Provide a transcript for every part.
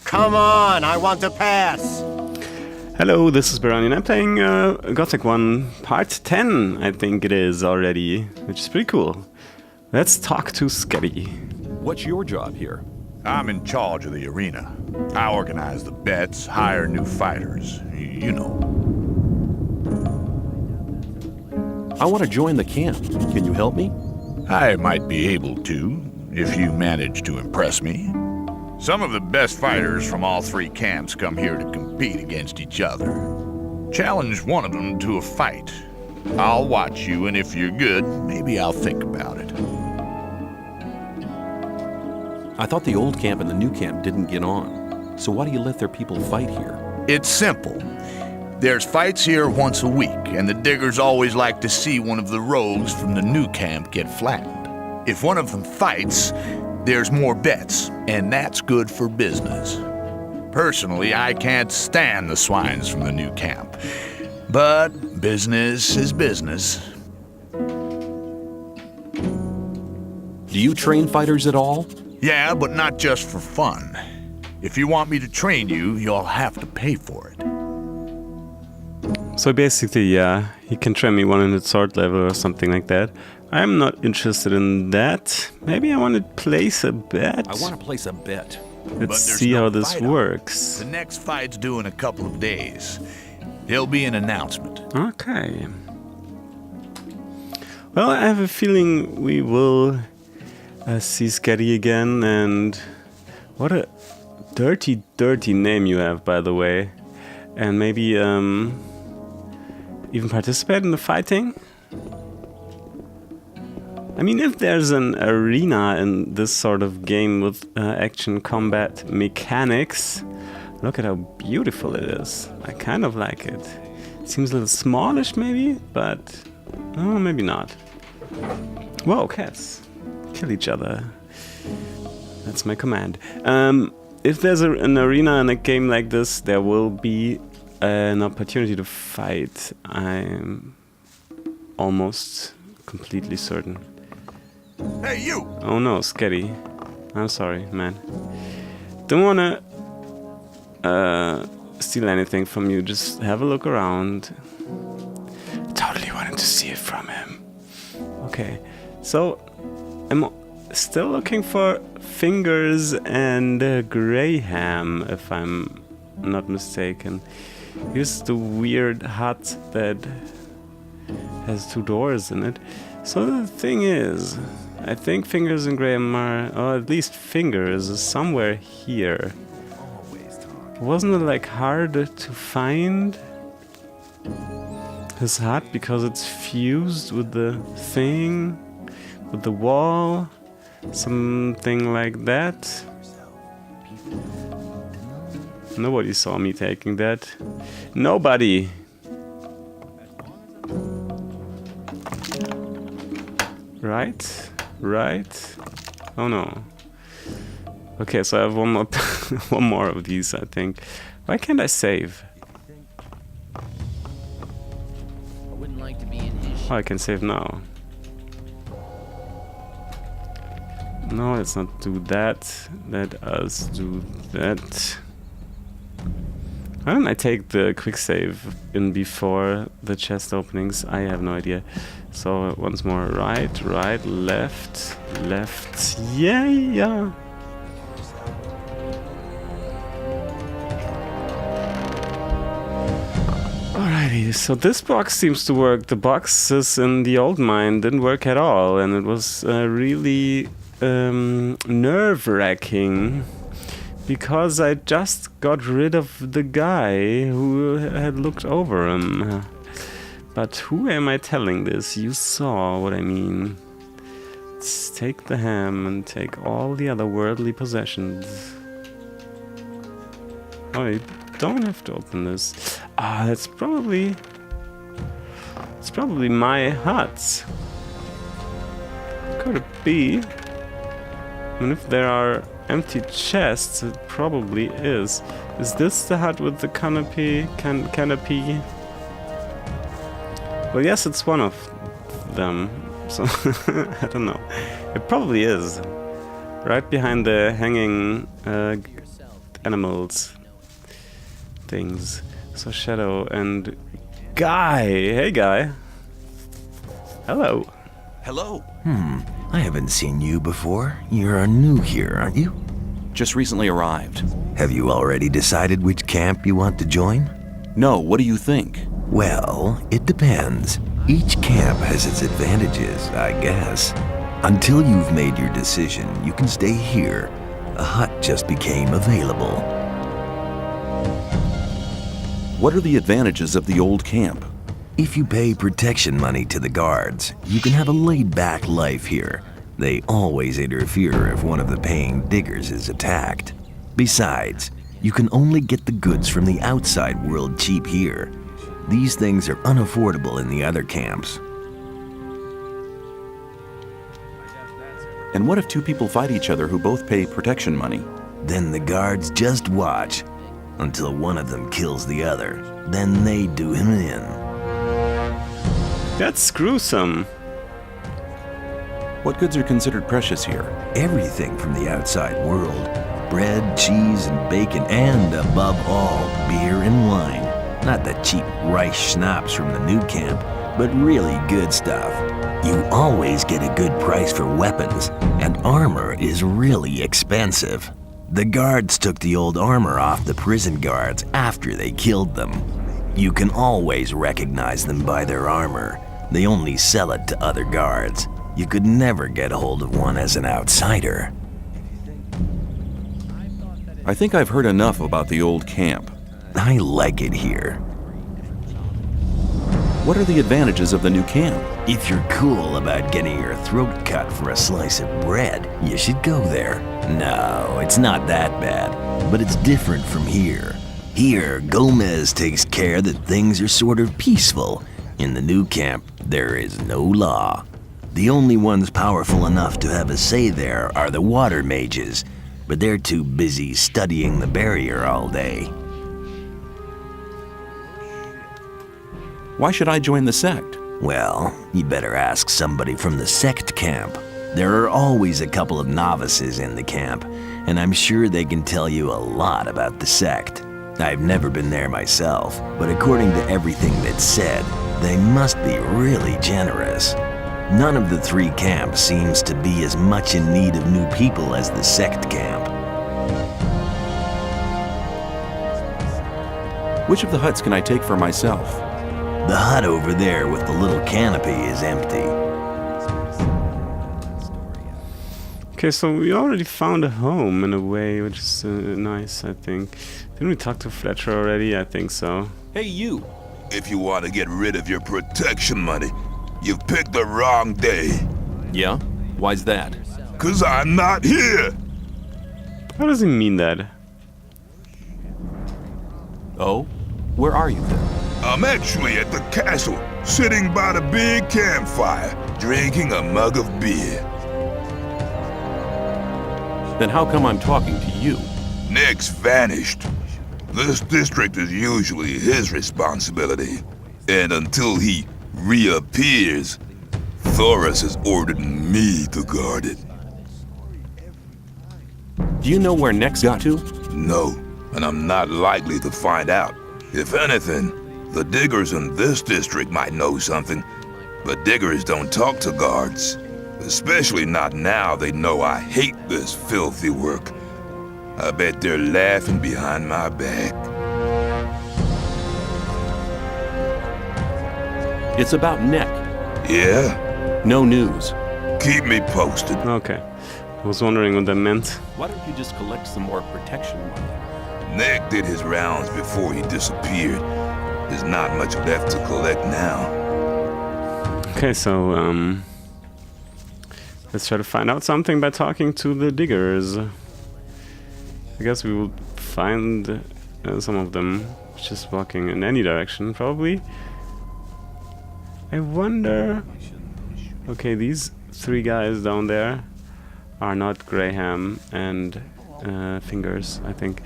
Come on, I want to pass. Hello, this is Piranha and I'm playing Gothic 1 Part 10, I think it is already, which is pretty cool. Let's talk to Sketty. What's your job here? I'm in charge of the arena. I organize the bets, hire new fighters, you know. I want to join the camp. Can you help me? I might be able to, if you manage to impress me. Some of the best fighters from all three camps come here to compete against each other. Challenge one of them to a fight. I'll watch you, and if you're good, maybe I'll think about it. I thought the old camp and the new camp didn't get on. So why do you let their people fight here? It's simple. There's fights here once a week, and the diggers always like to see one of the rogues from the new camp get flattened. If one of them fights, there's more bets, and that's good for business. Personally, I can't stand the swines from the new camp. But business is business. Do you train fighters at all? Yeah, but not just for fun. If you want me to train you, you'll have to pay for it. So basically, yeah, he can train me 100 sword level or something like that. I'm not interested in that. Maybe I want to place a bet. I want to place a bet. Let's see how this works. The next fight's due in a couple of days. There'll be an announcement. Okay. Well, I have a feeling we will see Sketty again, and what a dirty, dirty name you have, by the way. And maybe even participate in the fighting? I mean, if there's an arena in this sort of game with action combat mechanics, look at how beautiful it is. I kind of like it. It seems a little smallish maybe, but oh, maybe not. Whoa, cats. Kill each other. That's my command. If there's an arena in a game like this, there will be an opportunity to fight. I'm almost completely certain. Hey, you! Oh no, Sketty. I'm sorry, man. Don't wanna steal anything from you, just have a look around. Totally wanted to see it from him. Okay, so I'm still looking for Fingers and Graham, if I'm not mistaken. Here's the weird hut that has 2 doors in it. So the thing is, I think Fingers and Graham are, or at least Fingers is somewhere here. Wasn't it like hard to find his hut because it's fused with the thing, with the wall, something like that? Nobody saw me taking that. Nobody! Right? Right? Oh no. Okay, so I have one more one more of these, I think. Why can't I save? Oh, I can save now. No, let's not do that. Let us do that. Why don't I take the quick save in before the chest openings? I have no idea. So once more, right, right, left, left. Yeah, yeah. Alrighty, so this box seems to work. The boxes in the old mine didn't work at all, and it was really nerve-wracking. Because I just got rid of the guy who had looked over him. But who am I telling this? You saw what I mean. Let's take the ham and take all the other worldly possessions. Oh, you don't have to open this. Ah, it's probably my hut. Could it be? And if there are empty chests, it probably is. Is this the hut with the canopy? Canopy? Well, yes, it's one of them. So I don't know. It probably is. Right behind the hanging animals. Things. So Shadow and Guy. Hey, Guy. Hello. Hello. I haven't seen you before. You're new here, aren't you? Just recently arrived. Have you already decided which camp you want to join? No, what do you think? Well, it depends. Each camp has its advantages, I guess. Until you've made your decision, you can stay here. A hut just became available. What are the advantages of the old camp? If you pay protection money to the guards, you can have a laid-back life here. They always interfere if one of the paying diggers is attacked. Besides, you can only get the goods from the outside world cheap here. These things are unaffordable in the other camps. And what if two people fight each other who both pay protection money? Then the guards just watch until one of them kills the other. Then they do him in. That's gruesome. What goods are considered precious here? Everything from the outside world. Bread, cheese, and bacon, and above all, beer and wine. Not the cheap rice schnapps from the new camp, but really good stuff. You always get a good price for weapons, and armor is really expensive. The guards took the old armor off the prison guards after they killed them. You can always recognize them by their armor. They only sell it to other guards. You could never get a hold of one as an outsider. I think I've heard enough about the old camp. I like it here. What are the advantages of the new camp? If you're cool about getting your throat cut for a slice of bread, you should go there. No, it's not that bad, but it's different from here. Here, Gomez takes care that things are sort of peaceful. In the new camp, there is no law. The only ones powerful enough to have a say there are the water mages, but they're too busy studying the barrier all day. Why should I join the sect? Well, you better ask somebody from the sect camp. There are always a couple of novices in the camp, and I'm sure they can tell you a lot about the sect. I've never been there myself, but according to everything that's said, they must be really generous. None of the three camps seems to be as much in need of new people as the sect camp. Which of the huts can I take for myself? The hut over there with the little canopy is empty. Okay, so we already found a home in a way, which is nice, I think. Didn't we talk to Fletcher already? I think so. Hey, you! If you want to get rid of your protection money, you've picked the wrong day. Yeah? Why's that? 'Cause I'm not here. How does he mean that? Oh? Where are you then? I'm actually at the castle, sitting by the big campfire, drinking a mug of beer. Then how come I'm talking to you? Nick's vanished. This district is usually his responsibility. And until he reappears, Thoris has ordered me to guard it. Do you know where Nex got to? No, and I'm not likely to find out. If anything, the diggers in this district might know something, but diggers don't talk to guards. Especially not now they know I hate this filthy work. I bet they're laughing behind my back. It's about Neck. Yeah? No news. Keep me posted. Okay. I was wondering what that meant. Why don't you just collect some more protection money? Nick did his rounds before he disappeared. There's not much left to collect now. Okay, so, let's try to find out something by talking to the diggers. I guess we will find some of them just walking in any direction, probably. I wonder... Okay, these three guys down there are not Graham and Fingers, I think.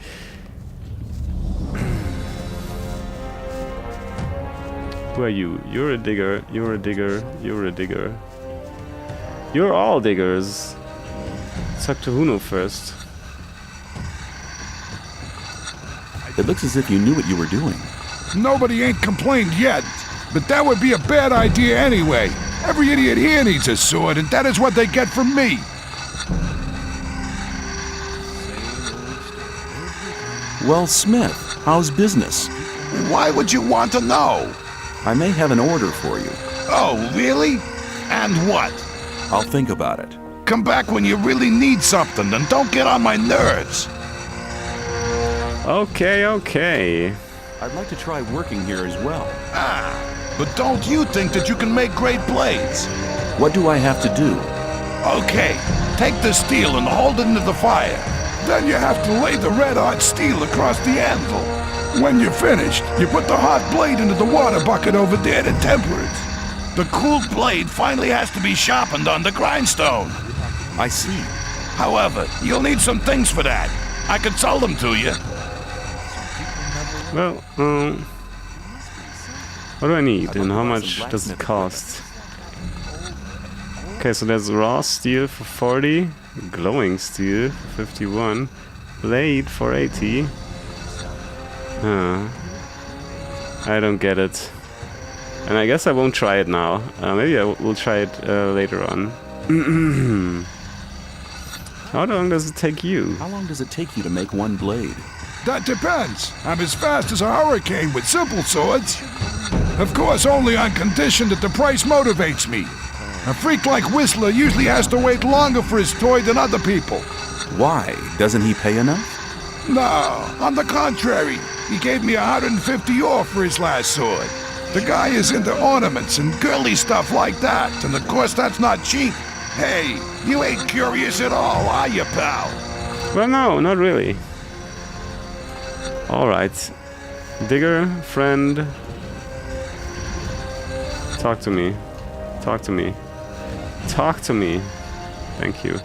Who are you? You're a digger, you're a digger, you're a digger. You're all diggers. Let's talk to Huno first. It looks as if you knew what you were doing. Nobody ain't complained yet, but that would be a bad idea anyway. Every idiot here needs a sword, and that is what they get from me. Well, Smith, how's business? Why would you want to know? I may have an order for you. Oh, really? And what? I'll think about it. Come back when you really need something, and don't get on my nerves. Okay, okay. I'd like to try working here as well. But don't you think that you can make great blades? What do I have to do? Okay, take the steel and hold it into the fire. Then you have to lay the red-hot steel across the anvil. When you're finished, you put the hot blade into the water bucket over there to temper it. The cooled blade finally has to be sharpened on the grindstone. I see. However, you'll need some things for that. I could sell them to you. Well, what do I need and how much does it cost? Okay, so there's raw steel for 40, glowing steel for 51, blade for 80. Huh. I don't get it. And I guess I won't try it now. Maybe I will try it later on. How long does it take you? How long does it take you to make one blade? That depends. I'm as fast as a hurricane with simple swords. Of course, only on condition that the price motivates me. A freak like Whistler usually has to wait longer for his toy than other people. Why? Doesn't he pay enough? No, on the contrary. He gave me 150 ore for his last sword. The guy is into ornaments and girly stuff like that, and of course that's not cheap. Hey, you ain't curious at all, are you, pal? Well, no, not really. Alright. Digger, friend. Talk to me. Talk to me. Talk to me. Thank you.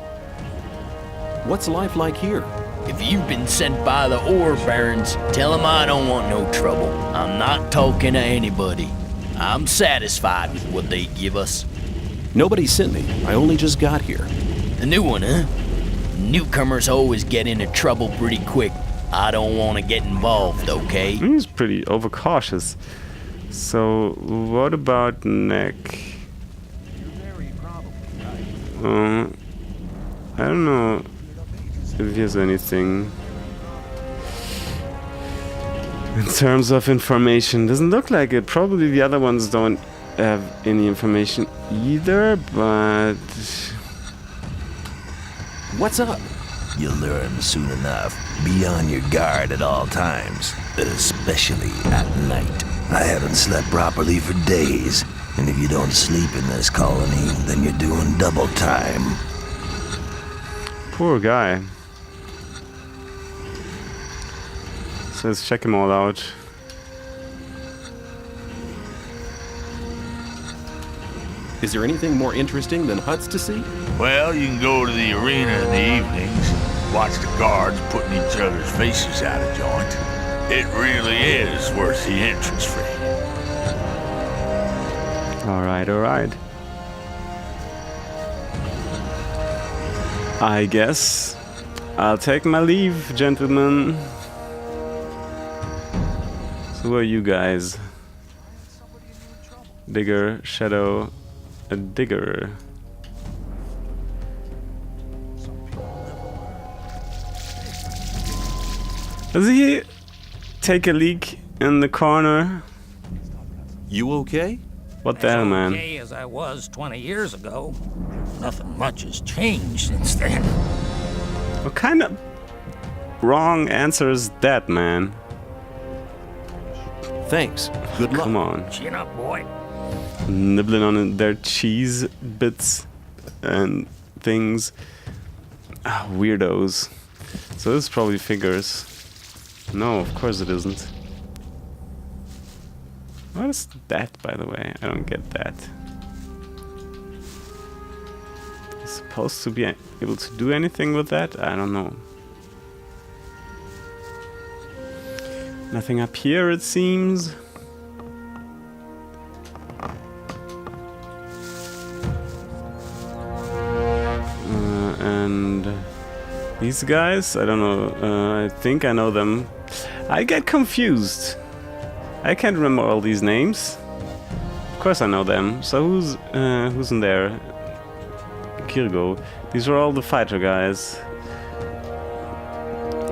What's life like here? If you've been sent by the ore barons, tell them I don't want no trouble. I'm not talking to anybody. I'm satisfied with what they give us. Nobody sent me. I only just got here. The new one, huh? Newcomers always get into trouble pretty quick. I don't want to get involved, okay? He's pretty overcautious. So, what about neck? I don't know if he has anything in terms of information. Doesn't look like it. Probably the other ones don't have any information either, but What's up? You'll learn soon enough. Be on your guard at all times, especially at night. I haven't slept properly for days, and if you don't sleep in this colony, then you're doing double time. poor guy. So let's check him all out. Is there anything more interesting than huts to see? Well, you can go to the arena in the evenings, watch the guards putting each other's faces out of joint. It really is worth the entrance fee. Alright, alright. I guess I'll take my leave, gentlemen. So who are you guys? Digger, Shadow, a digger. Does he take a leak in the corner? You okay? What the hell, man? Okay as I was 20 years ago. Nothing much has changed since then. What kind of wrong answer is that, man? Thanks. Good luck. Come on. Chin up, boy. Nibbling on their cheese bits and things. Ah, weirdos. So this is probably figures. No, of course it isn't. What is that, by the way? I don't get that. He's supposed to be able to do anything with that? I don't know. Nothing up here, it seems. And these guys? I don't know. I think I know them. I get confused. I can't remember all these names. Of course I know them. So who's in there? Kirgo. These are all the fighter guys.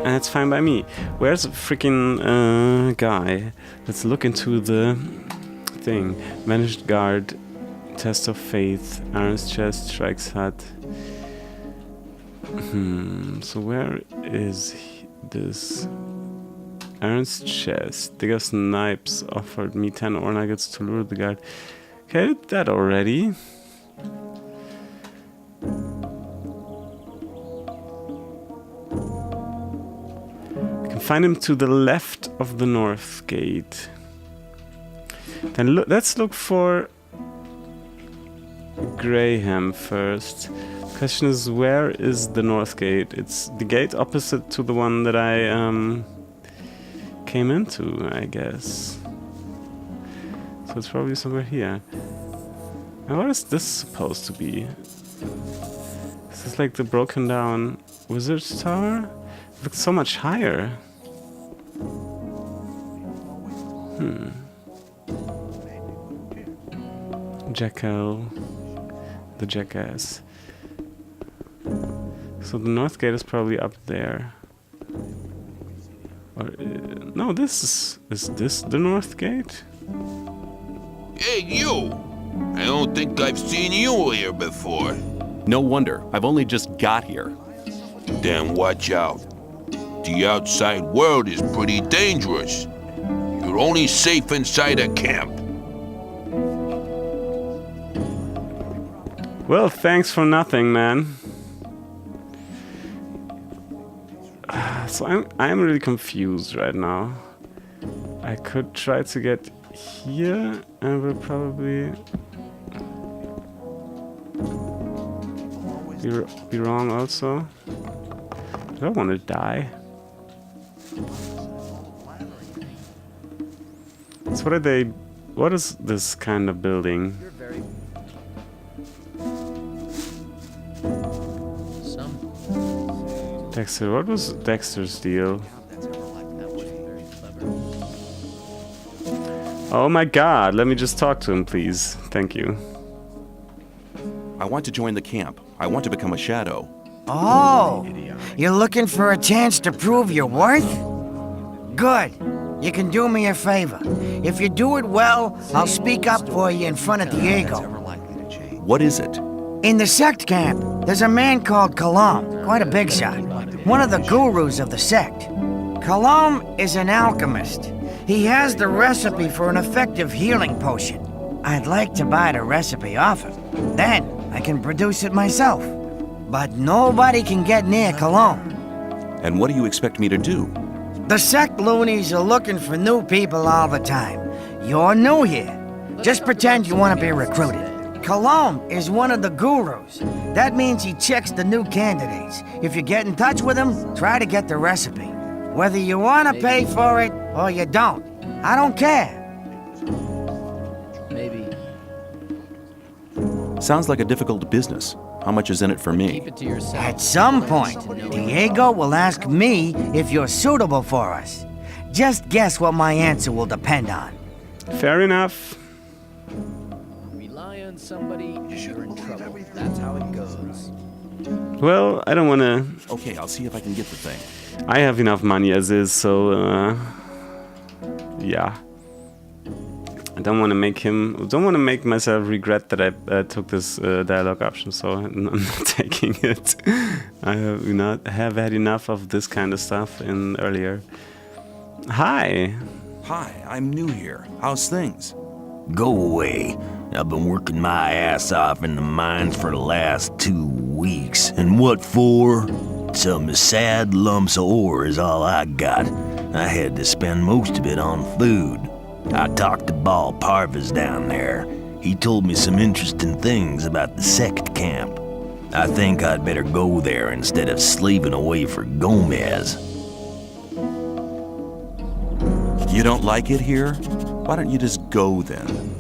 And it's fine by me. Where's the freaking guy? Let's look into the thing. Vanished Guard, Test of Faith, Iron's Chest, Strike's Hut. So where is this? Iron's Chest. Digger Snipes offered me 10 ore nuggets to lure the guard. Okay, I did that already. Find him to the left of the north gate. Then let's look for Graham first. Question is, where is the north gate? It's the gate opposite to the one that I came into, I guess. So it's probably somewhere here. And what is this supposed to be? This is like the broken down wizard's tower? It looks so much higher. Jackal, the jackass. So the north gate is probably up there. Or no, is this the north gate? Hey, you! I don't think I've seen you here before. No wonder. I've only just got here. Then watch out. The outside world is pretty dangerous. You're only safe inside a camp. Well, thanks for nothing, man. So I'm really confused right now. I could try to get here, and we'll probably be wrong also. I don't want to die. So what are they? What is this kind of building? Dexter, what was Dexter's deal? Oh my god, let me just talk to him, please. Thank you. I want to join the camp. I want to become a shadow. Oh, you're looking for a chance to prove your worth? Good. You can do me a favor. If you do it well, I'll speak up for you in front of Diego. What is it? In the sect camp, there's a man called Kalam, quite a big shot. One of the gurus of the sect. Kalam is an alchemist. He has the recipe for an effective healing potion. I'd like to buy the recipe off him. Then I can produce it myself. But nobody can get near Kalam. And what do you expect me to do? The sect loonies are looking for new people all the time. You're new here. Just pretend you want to be recruited. Kalam is one of the gurus. That means he checks the new candidates. If you get in touch with him, try to get the recipe. Whether you want to pay for it or you don't, I don't care. Maybe. Sounds like a difficult business. How much is in it for me? Keep it to yourself. At some point, Diego will ask me if you're suitable for us. Just guess what my answer will depend on. Fair enough. Rely on somebody, you're in trouble. That's how it goes. Well, I don't want to... Okay, I'll see if I can get the thing. I have enough money as is, so... yeah. I don't want to make him... Don't want to make myself regret that I took this dialogue option, so I'm not taking it. I have had enough of this kind of stuff in earlier. Hi. Hi, I'm new here. How's things? Go away. I've been working my ass off in the mines for the last 2 weeks. And what for? Some sad lumps of ore is all I got. I had to spend most of it on food. I talked to Ball Parvis down there. He told me some interesting things about the sect camp. I think I'd better go there instead of slaving away for Gomez. You don't like it here? Why don't you just go then?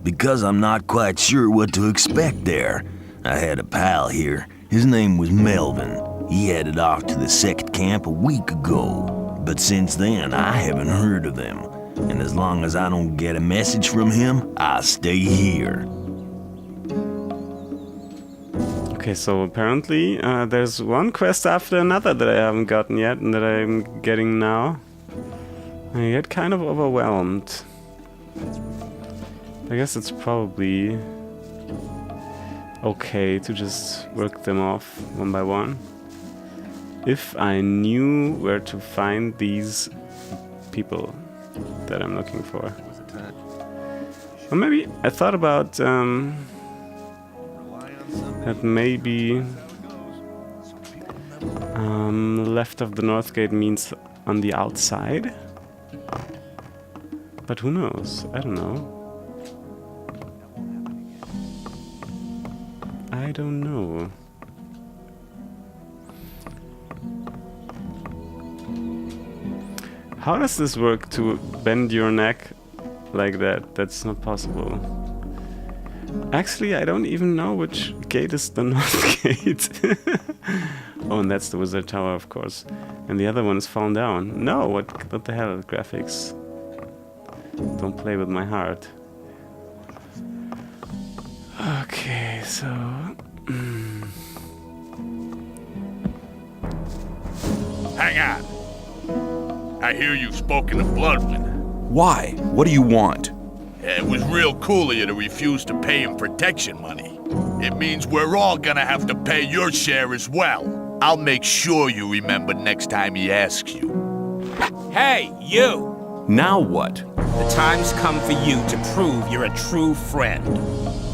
Because I'm not quite sure what to expect there. I had a pal here. His name was Melvin. He headed off to the sect camp a week ago. But since then, I haven't heard of them. And as long as I don't get a message from him, I'll stay here. Okay, so apparently there's one quest after another that I haven't gotten yet and that I'm getting now. I get kind of overwhelmed. I guess it's probably okay to just work them off one by one. If I knew where to find these people that I'm looking for. Or maybe I thought about that maybe left of the North Gate means on the outside. But who knows? I don't know. I don't know. How does this work to bend your neck like that? That's not possible. Actually, I don't even know which gate is the North Gate. Oh, and that's the Wizard Tower, of course. And the other one is fallen down. No, what the hell, graphics? Don't play with my heart. Okay, so... Hang on. I hear you've spoken to Bloodwind. Why? What do you want? It was real cool of you to refuse to pay him protection money. It means we're all gonna have to pay your share as well. I'll make sure you remember next time he asks you. Hey, you! Now what? The time's come for you to prove you're a true friend.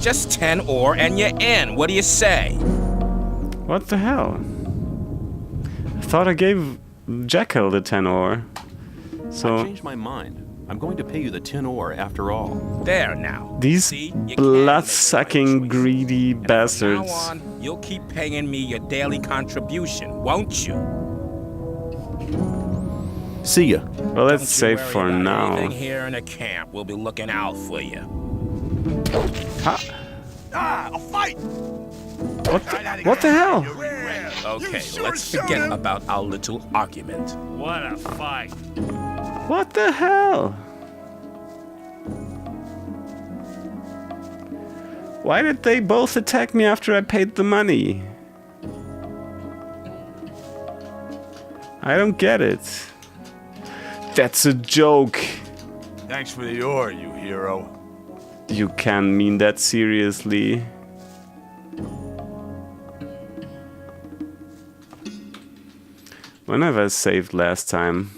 Just 10 ore and you're in. What do you say? What the hell? I thought I gave Jekyll the 10 ore. So... I changed my mind. I'm going to pay you the 10 ore after all. There now. These See, blood-sucking, greedy bastards. Now on, you'll keep paying me your daily contribution, won't you? See ya. Well, let's save for now. Everything here in the camp will be looking out for you. Ha! Ah, a fight! What the hell? Okay, let's forget about our little argument. What a fight. What the hell? Why did they both attack me after I paid the money? I don't get it. That's a joke. Thanks for the ore, you hero. You can't mean that seriously. When have I saved last time?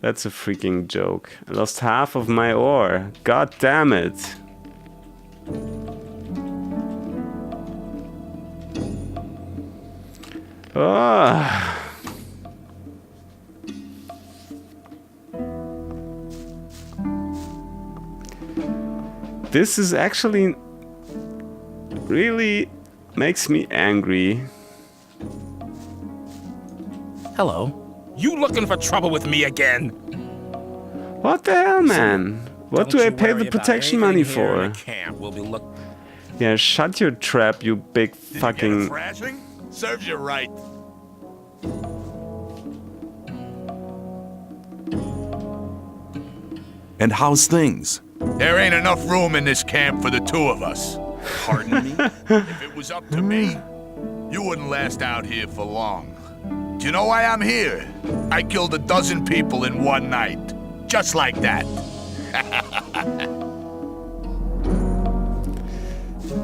That's a freaking joke. I lost half of my ore. God damn it. Oh. This is actually really makes me angry. Hello. You looking for trouble with me again? What the hell, man? What do I pay the protection money for? Yeah, shut your trap, you big fucking... Thrashing? Serves you right. And how's things? There ain't enough room in this camp for the two of us. Pardon me? If it was up to me, you wouldn't last out here for long. Do you know why I'm here? I killed 12 people in one night. Just like that.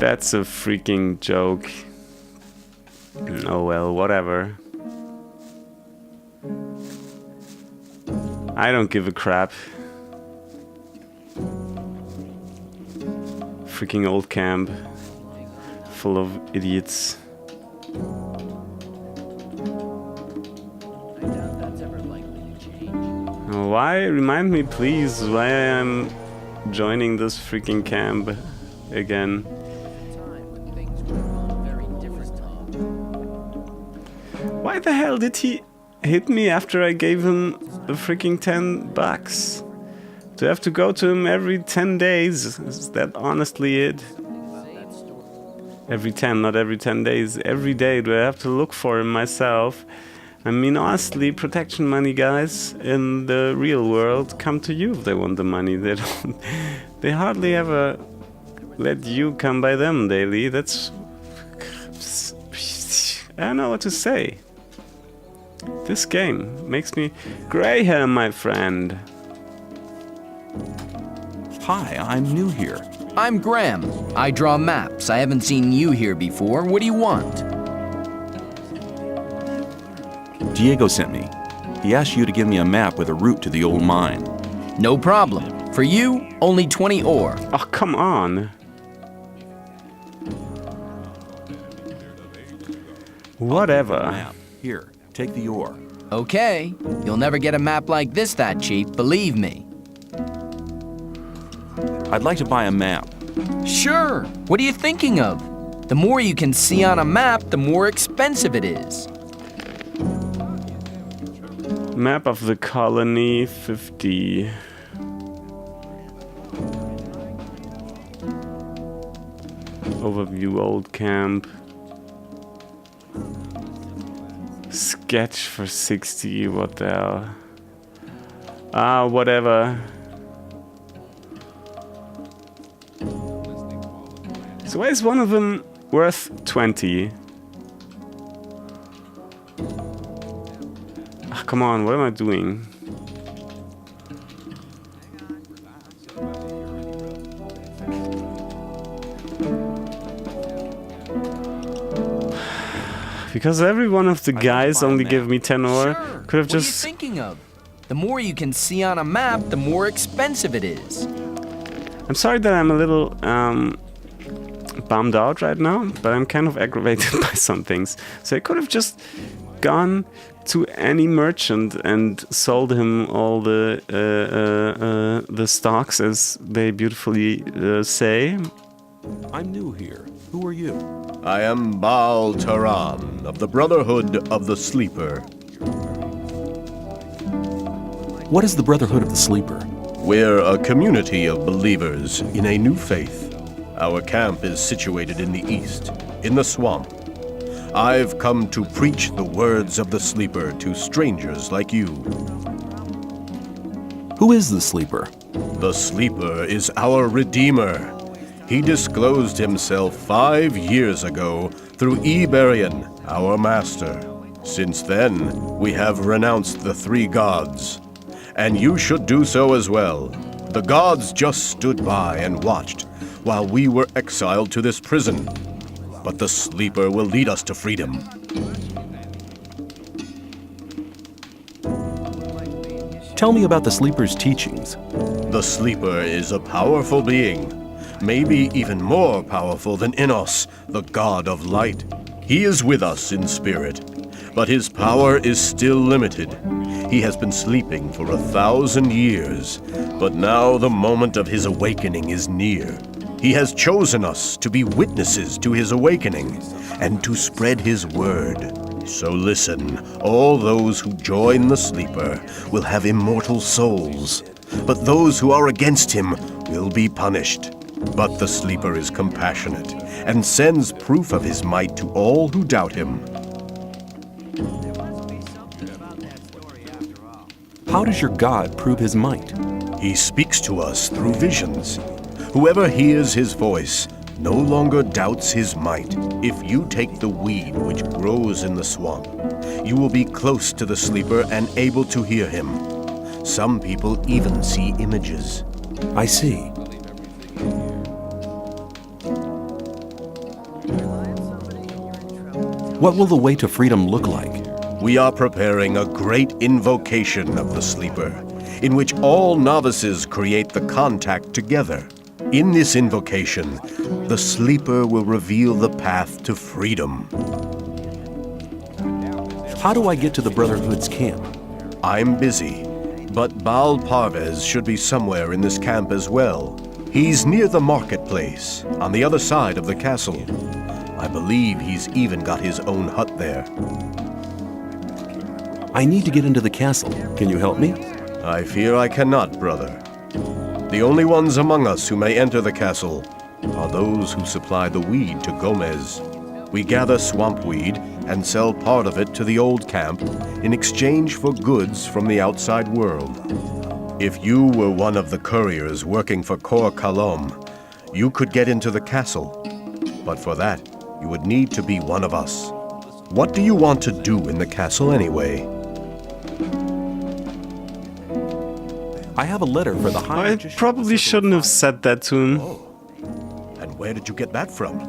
That's a freaking joke. Oh well, whatever. I don't give a crap. Freaking old camp. Full of idiots. Why? Remind me please why I am joining this freaking camp again. Why the hell did he hit me after I gave him the freaking $10? To have to go to him every 10 days? Is that honestly it? Every 10, not every 10 days. Every day do I have to look for him myself. I mean, honestly, protection money guys in the real world come to you if they want the money. They don't. They hardly ever let you come by them daily. That's... I don't know what to say. This game makes me grey hair, my friend. Hi, I'm new here. I'm Graham. I draw maps. I haven't seen you here before. What do you want? Diego sent me. He asked you to give me a map with a route to the old mine. No problem. For you, only 20 ore. Oh, come on. Whatever. Map. Here, take the ore. Okay. You'll never get a map like this that cheap, believe me. I'd like to buy a map. Sure. What are you thinking of? The more you can see on a map, the more expensive it is. Map of the colony 50. Overview old camp. Sketch for 60, what the hell. Ah, whatever. So why is one of them worth 20? Ah, come on, what am I doing? Because every one of the guys only give me 10 ore. Sure. Could have What are you just... thinking of? The more you can see on a map, the more expensive it is. I'm sorry that I'm a little bummed out right now, but I'm kind of aggravated by some things. So I could have just gone to any merchant and sold him all the stocks, as they beautifully say. I'm new here. Who are you? I am Baal Taran of the Brotherhood of the Sleeper. What is the Brotherhood of the Sleeper? We're a community of believers in a new faith. Our camp is situated in the east, in the swamp. I've come to preach the words of the Sleeper to strangers like you. Who is the Sleeper? The Sleeper is our Redeemer. He disclosed himself 5 years ago through Iberian, our master. Since then, we have renounced the 3 gods. And you should do so as well. The gods just stood by and watched while we were exiled to this prison. But the Sleeper will lead us to freedom. Tell me about the Sleeper's teachings. The Sleeper is a powerful being, maybe even more powerful than Innos, the god of light. He is with us in spirit, but his power is still limited. He has been sleeping for 1,000 years, but now the moment of his awakening is near. He has chosen us to be witnesses to his awakening and to spread his word. So listen, all those who join the Sleeper will have immortal souls, but those who are against him will be punished. But the Sleeper is compassionate and sends proof of his might to all who doubt him. How does your God prove his might? He speaks to us through visions. Whoever hears his voice no longer doubts his might. If you take the weed which grows in the swamp, you will be close to the Sleeper and able to hear him. Some people even see images. I see. What will the way to freedom look like? We are preparing a great invocation of the Sleeper, in which all novices create the contact together. In this invocation, the Sleeper will reveal the path to freedom. How do I get to the Brotherhood's camp? I'm busy, but Baal Parvez should be somewhere in this camp as well. He's near the marketplace, on the other side of the castle. I believe he's even got his own hut there. I need to get into the castle. Can you help me? I fear I cannot, brother. The only ones among us who may enter the castle are those who supply the weed to Gomez. We gather swamp weed and sell part of it to the old camp in exchange for goods from the outside world. If you were one of the couriers working for Cor Kalom, you could get into the castle. But for that, you would need to be one of us. What do you want to do in the castle anyway? I have a letter for the High I probably shouldn't have said that to him. And where did you get that from?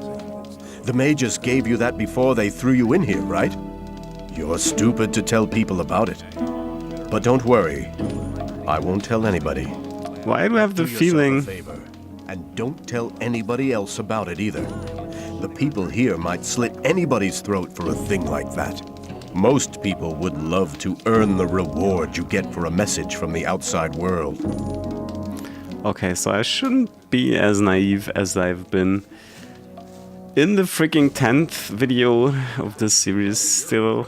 The mages gave you that before they threw you in here, right? You're stupid to tell people about it. But don't worry. I won't tell anybody. Why do I have the Do yourself a feeling... favor, and don't tell anybody else about it either. The people here might slit anybody's throat for a thing like that. Most people would love to earn the reward you get for a message from the outside world. Okay, so I shouldn't be as naive as I've been in the freaking 10th video of this series still.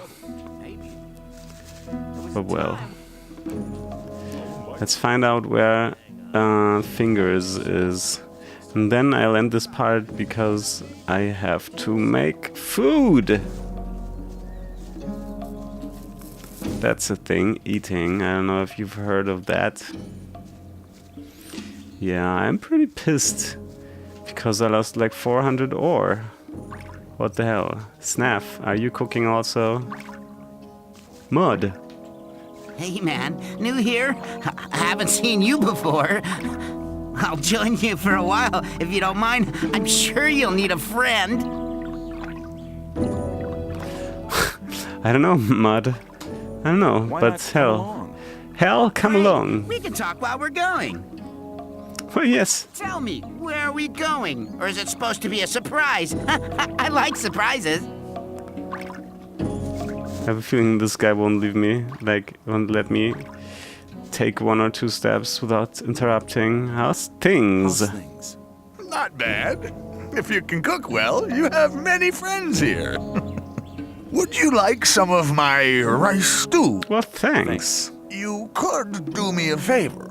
But well. Let's find out where Fingers is. And then I'll end this part because I have to make food. That's a thing, eating. I don't know if you've heard of that. Yeah, I'm pretty pissed because I lost like 400 ore. What the hell? Snaff, are you cooking also? Mud. Hey man, new here? I haven't seen you before. I'll join you for a while if you don't mind. I'm sure you'll need a friend. I don't know, Mud. I don't know, but hell. Hell, come along. We can talk while we're going. Oh, yes. Tell me, where are we going? Or is it supposed to be a surprise? I like surprises. I have a feeling this guy won't leave me, won't let me take 1 or 2 steps without interrupting. How's things? Not bad. If you can cook well, you have many friends here. Would you like some of my rice stew? Well, thanks. You could do me a favor.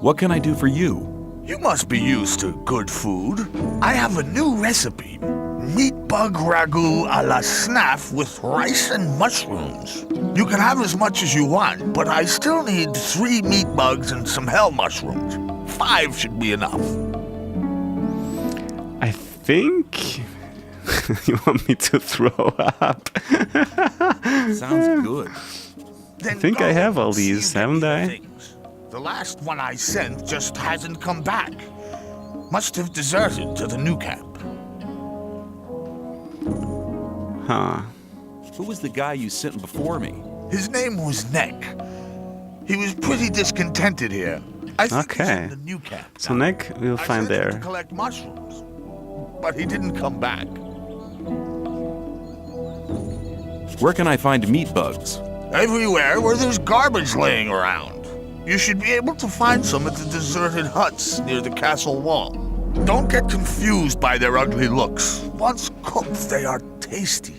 What can I do for you? You must be used to good food. I have a new recipe. Meat bug ragu a la snaff with rice and mushrooms. You can have as much as you want, but I still need 3 meat bugs and some hell mushrooms. 5 should be enough. I think you want me to throw up. Sounds good. I think I have all these, haven't I? The last one I sent just hasn't come back. Must have deserted to the new camp. Huh. Who was the guy you sent before me? His name was Neck. He was pretty discontented here. I think he's in the new camp. So Neck we'll find there. To collect mushrooms, but he didn't come back. Where can I find meat bugs? Everywhere where there's garbage laying around. You should be able to find some at the deserted huts near the castle wall. Don't get confused by their ugly looks. Once cooked, they are tasty.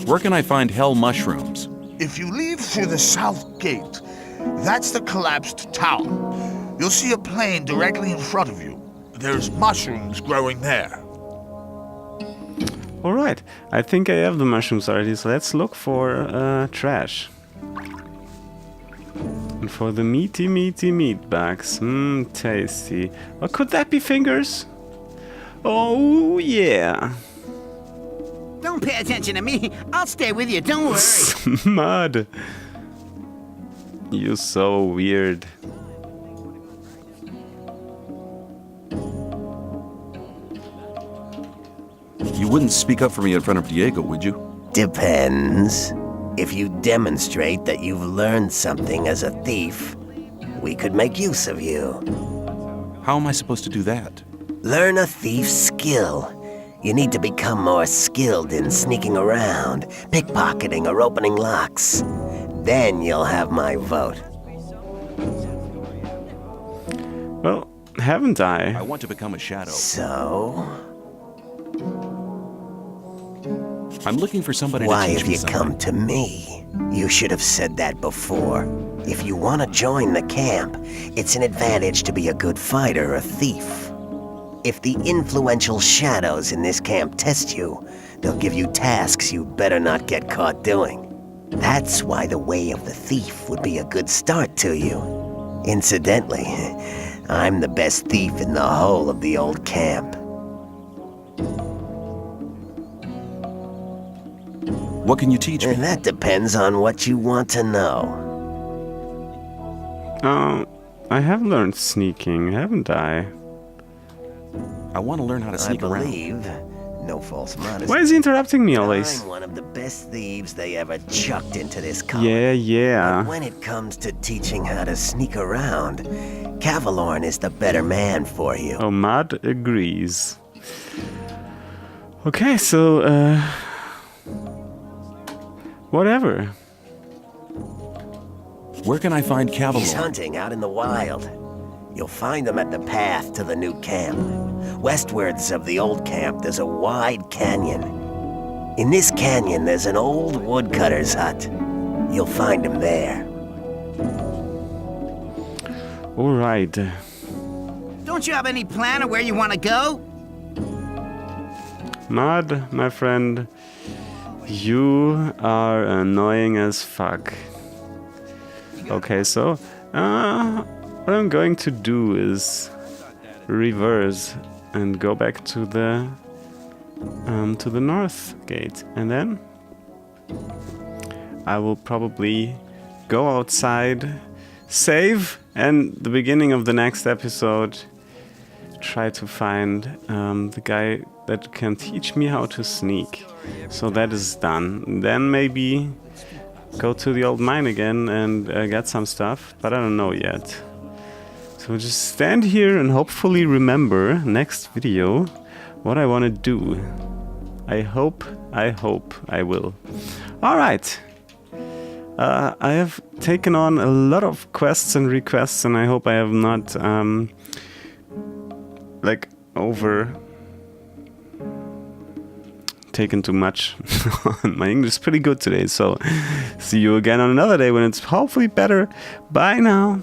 Where can I find hell mushrooms? If you leave through the south gate, that's the collapsed tower. You'll see a plain directly in front of you. There's mushrooms growing there. Alright, I think I have the mushrooms already, so let's look for trash. And for the meaty meat bugs. Tasty. Or could that be Fingers? Oh, yeah. Don't pay attention to me. I'll stay with you, don't worry. Mud. You're so weird. You wouldn't speak up for me in front of Diego, would you? Depends. If you demonstrate that you've learned something as a thief, we could make use of you. How am I supposed to do that? Learn a thief's skill. You need to become more skilled in sneaking around, pickpocketing, or opening locks. Then you'll have my vote. Well, haven't I? I want to become a shadow. So? I'm looking for somebody Why to teach have me you something. come to me? You should have said that before. If you want to join the camp, it's an advantage to be a good fighter or thief. If the influential shadows in this camp test you, they'll give you tasks you'd better not get caught doing. That's why the way of the thief would be a good start to you. Incidentally, I'm the best thief in the whole of the old camp. What can you teach me? And that depends on what you want to know. I have learned sneaking, haven't I? I want to learn how to sneak around. I believe, no false modesty, Why is he interrupting me always? I'm one of the best thieves they ever chucked into this colony. Yeah. But when it comes to teaching how to sneak around, Cavalorn is the better man for you. Oh, Mud agrees. Okay, so, whatever. Where can I find He's Cavalorn? hunting out in the wild. You'll find him at the path to the new camp. Westwards of the old camp, there's a wide canyon. In this canyon, there's an old woodcutter's hut. You'll find him there. All right. Don't you have any plan of where you want to go? Mud, my friend, you are annoying as fuck. Okay, so what I'm going to do is reverse and go back to the north gate, and then I will probably go outside, save, and the beginning of the next episode try to find the guy that can teach me how to sneak. So that is done. Then maybe go to the old mine again and get some stuff, but I don't know yet. So just stand here and hopefully remember next video what I want to do. I hope I will. Alright. I have taken on a lot of quests and requests, and I hope I have not taken too much. My English is pretty good today, so see you again on another day when it's hopefully better. Bye now.